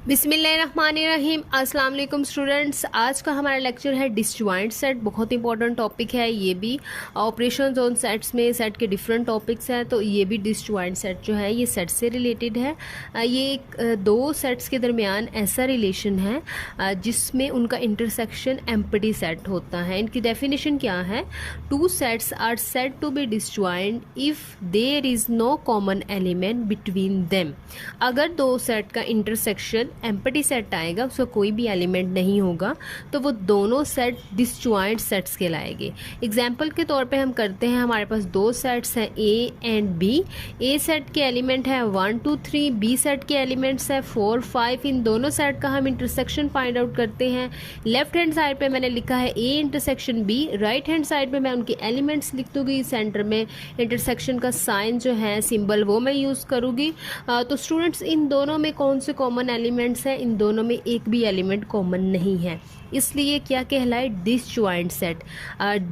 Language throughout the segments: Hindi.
बिस्मिल्लाहिर्रहमानिर्रहीम। अस्सलाम वालेकुम स्टूडेंट्स। आज का हमारा लेक्चर है डिसजॉइंट सेट। बहुत इंपॉर्टेंट टॉपिक है ये भी। ऑपरेशन ऑन सेट्स में सेट के डिफरेंट टॉपिक्स हैं, तो ये भी डिसजॉइंट सेट जो है ये सेट से रिलेटेड है। ये दो सेट्स के दरमियान ऐसा रिलेशन है जिसमें उनका इंटरसेक्शन एम्प्टी सेट होता है। इनकी डेफिनेशन क्या है? Two sets are said to be disjoint if there is no common element between them. अगर दो सेट का इंटरसेक्शन एम्प्टी सेट आएगा, उसका कोई भी एलिमेंट नहीं होगा, तो वो दोनों सेट डिसजॉइंट सेट्स कहलाएंगे। एग्जाम्पल के तौर पे हम करते हैं, हमारे पास दो सेट्स हैं A and B. A set के एलिमेंट है 1 2 3, बी सेट के एलिमेंट्स है 4 5। इन दोनों सेट का हम इंटरसेक्शन फाइंड आउट करते हैं। लेफ्ट हैंड साइड पे मैंने लिखा है A intersection B, right hand side पे मैं उनके एलिमेंट्स लिख दूंगी। सेंटर में इंटरसेक्शन का साइन जो है, सिंबल, वो मैं यूज़ करूँगी। तो स्टूडेंट्स, इन दोनों में कौन से कॉमन एलिमेंट्स हैं? इन दोनों में एक भी एलिमेंट कॉमन नहीं है, इसलिए क्या कहलाए? Disjoint set.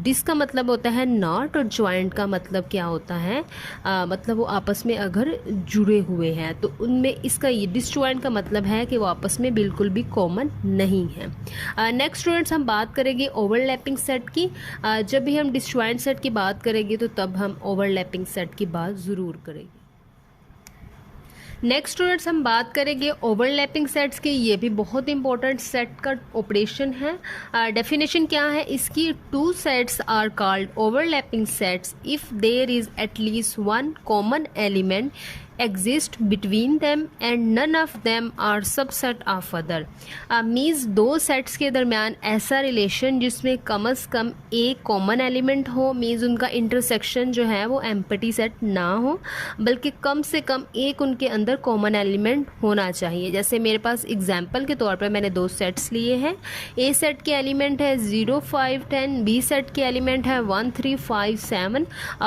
डिस का मतलब होता है नॉट, और जॉइंट का मतलब क्या होता है? मतलब वो आपस में अगर जुड़े हुए हैं, तो उनमें इसका ये डिसजॉइंट का मतलब है कि वो आपस में बिल्कुल भी कॉमन नहीं है। नेक्स्ट स्टूडेंट्स, हम बात करेंगे ओवरलैपिंग सेट की। जब भी हम डिसजॉइंट सेट की बात करेंगे तो तब हम ओवरलैपिंग सेट की बात ज़रूर करेंगे। नेक्स्ट स्टूडेंट्स, हम बात करेंगे ओवरलैपिंग सेट्स की। ये भी बहुत इंपॉर्टेंट सेट का ऑपरेशन है। डेफिनेशन क्या है इसकी? Two sets are called overlapping sets if there is at least one common element exist between them and none of them are subset of other। Means दो सेट्स के दरमियान ऐसा रिलेशन जिसमें कम से कम एक कॉमन एलिमेंट हो, मीन्स उनका इंटरसेक्शन जो है वो एम्प्टी सेट ना हो, बल्कि कम से कम एक उनके अंदर कॉमन एलिमेंट होना चाहिए। जैसे मेरे पास एग्जांपल के तौर पर मैंने दो सेट्स लिए हैं। ए सेट के एलिमेंट है 0 5 10, बी सेट के एलिमेंट है 1 3 5 7।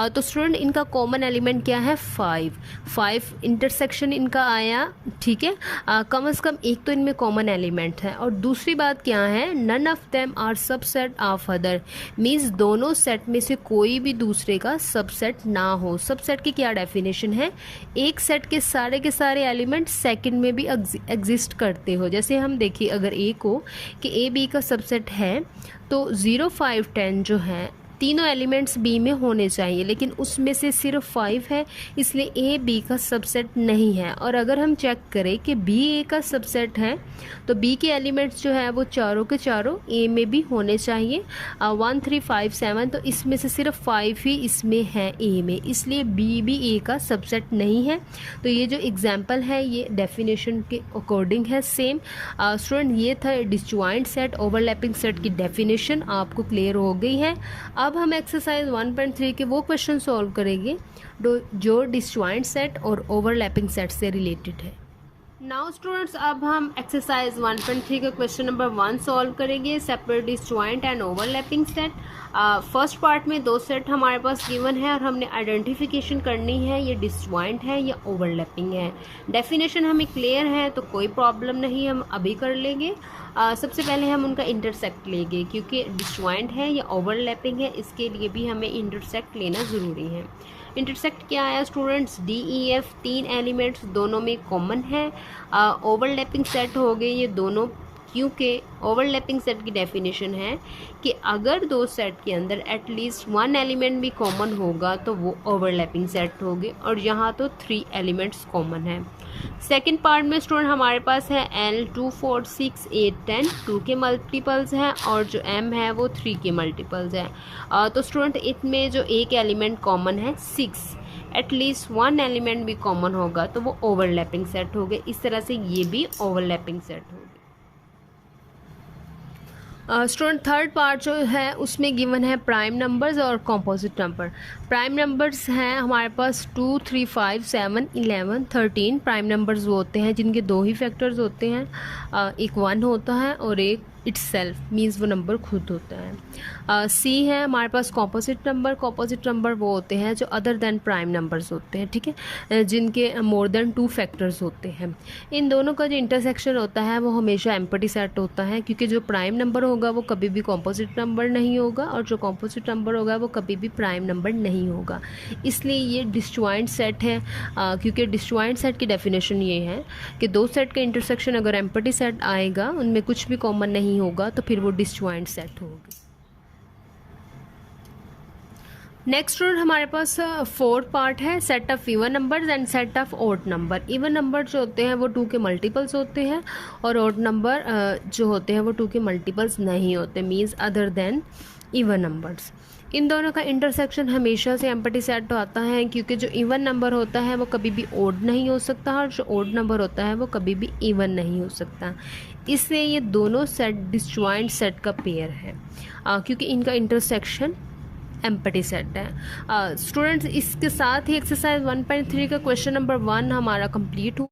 तो स्टूडेंट, इनका कॉमन एलिमेंट क्या है? 5 इंटरसेक्शन इनका आया, ठीक है। कम से कम एक तो इनमें कॉमन एलिमेंट है। और दूसरी बात क्या है? None of them are subset of other, means दोनों सेट में से कोई भी दूसरे का सबसेट ना हो। सबसेट की क्या डेफिनेशन है? एक सेट के सारे एलिमेंट सेकंड में भी एग्जिस्ट करते हो। जैसे हम देखिए, अगर ए को कि ए बी का सबसेट है, तो 0 5 10 जो है तीनों एलिमेंट्स बी में होने चाहिए, लेकिन उसमें से सिर्फ 5 है, इसलिए ए बी का सबसेट नहीं है। और अगर हम चेक करें कि बी ए का सबसेट है, तो बी के एलिमेंट्स जो है वो चारों के चारों ए में भी होने चाहिए। 1 3 5 7, तो इसमें से सिर्फ 5 ही इसमें है ए में, इसलिए बी भी ए का सबसेट नहीं है। तो ये जो एग्जाम्पल है ये डेफिनेशन के अकॉर्डिंग है सेम। स्टूडेंट, ये था डिसजॉइंट सेट ओवरलैपिंग सेट की डेफिनेशन, आपको क्लियर हो गई है। अब हम एक्सरसाइज 1.3 के वो क्वेश्चन सॉल्व करेंगे जो डिसजॉइंट सेट और ओवरलैपिंग सेट से रिलेटेड है। नाउ स्टूडेंट्स, अब हम एक्सरसाइज 1.3 का क्वेश्चन नंबर 1 सॉल्व करेंगे, separate disjoint and overlapping set. First part में दो सेट हमारे पास गिवन है और हमने आइडेंटिफिकेशन करनी है ये डिसजॉइंट है या ओवरलैपिंग है। डेफिनेशन हमें क्लियर है तो कोई प्रॉब्लम नहीं, हम अभी कर लेंगे। सबसे पहले हम उनका इंटरसेक्ट लेंगे, क्योंकि डिसजॉइंट है या ओवरलैपिंग है, इसके लिए भी हमें इंटरसेक्ट लेना ज़रूरी है। इंटरसेक्ट क्या आया स्टूडेंट्स? डी ई एफ, तीन एलिमेंट्स दोनों में कॉमन है। ओवरलैपिंग सेट हो गए ये दोनों, क्योंकि ओवरलैपिंग सेट की डेफिनेशन है कि अगर दो सेट के अंदर एटलीस्ट वन एलिमेंट भी कॉमन होगा तो वो ओवरलैपिंग सेट होगे, और यहाँ तो 3 एलिमेंट्स कॉमन है। सेकेंड पार्ट में स्टूडेंट हमारे पास है L 2 4 6 8 10, 2 के मल्टीपल्स हैं, और जो M है वो 3 के मल्टीपल्स हैं। तो स्टूडेंट, इसमें जो एक एलिमेंट कॉमन है 6, एटलीस्ट वन एलिमेंट भी कॉमन होगा तो वो ओवरलैपिंग सेट हो गए। इस तरह से ये भी ओवरलैपिंग सेट हो गए। स्टूडेंट, थर्ड पार्ट जो है उसमें गिवन है प्राइम नंबर्स और कॉम्पोजिट नंबर। प्राइम नंबर्स हैं हमारे पास 2 3 5 7 11 13। प्राइम नंबर्स वो होते हैं जिनके दो ही फैक्टर्स होते हैं, एक 1 होता है और एक इटसेल्फ मीन्स वो नंबर खुद होता है। सी है हमारे पास कॉम्पोजिट नंबर। कॉम्पोजिट नंबर वो होते हैं जो अदर देन प्राइम नंबर्स होते हैं, ठीक है, जिनके मोर देन 2 फैक्टर्स होते हैं। इन दोनों का जो इंटरसेक्शन होता है वो हमेशा एम्प्टी सेट होता है, क्योंकि जो प्राइम नंबर होगा वो कभी भी कॉम्पोजिट नंबर नहीं होगा और जो कॉम्पोजिट नंबर होगा वो कभी भी प्राइम नंबर नहीं होगा। इसलिए ये डिसजॉइंट सेट है, क्योंकि डिसजॉइंट सेट की डेफिनेशन ये है कि दो सेट का इंटरसेक्शन अगर एम्प्टी सेट आएगा, उनमें कुछ भी कॉमन नहीं होगा, तो फिर वो डिसजॉइंट सेट होगी। नेक्स्ट रूल हमारे पास 4 पार्ट है, set of even numbers and set of odd number. Even number जो होते हैं वो 2 के मल्टीपल्स होते हैं और ऑड नंबर जो होते हैं वो 2 के मल्टीपल्स नहीं होते, means other than even numbers. इन दोनों का इंटरसेक्शन हमेशा से एम्प्टी सेट आता है, क्योंकि जो इवन नंबर होता है वो कभी भी ऑड नहीं हो सकता और जो ऑड नंबर होता है वो कभी भी इवन नहीं हो सकता। इसलिए ये दोनों सेट डिसजॉइंट सेट का पेयर है, क्योंकि इनका इंटरसेक्शन एम्प्टी सेट है। स्टूडेंट्स, इसके साथ ही एक्सरसाइज 1.3 का क्वेश्चन नंबर 1 हमारा कंप्लीट हुआ।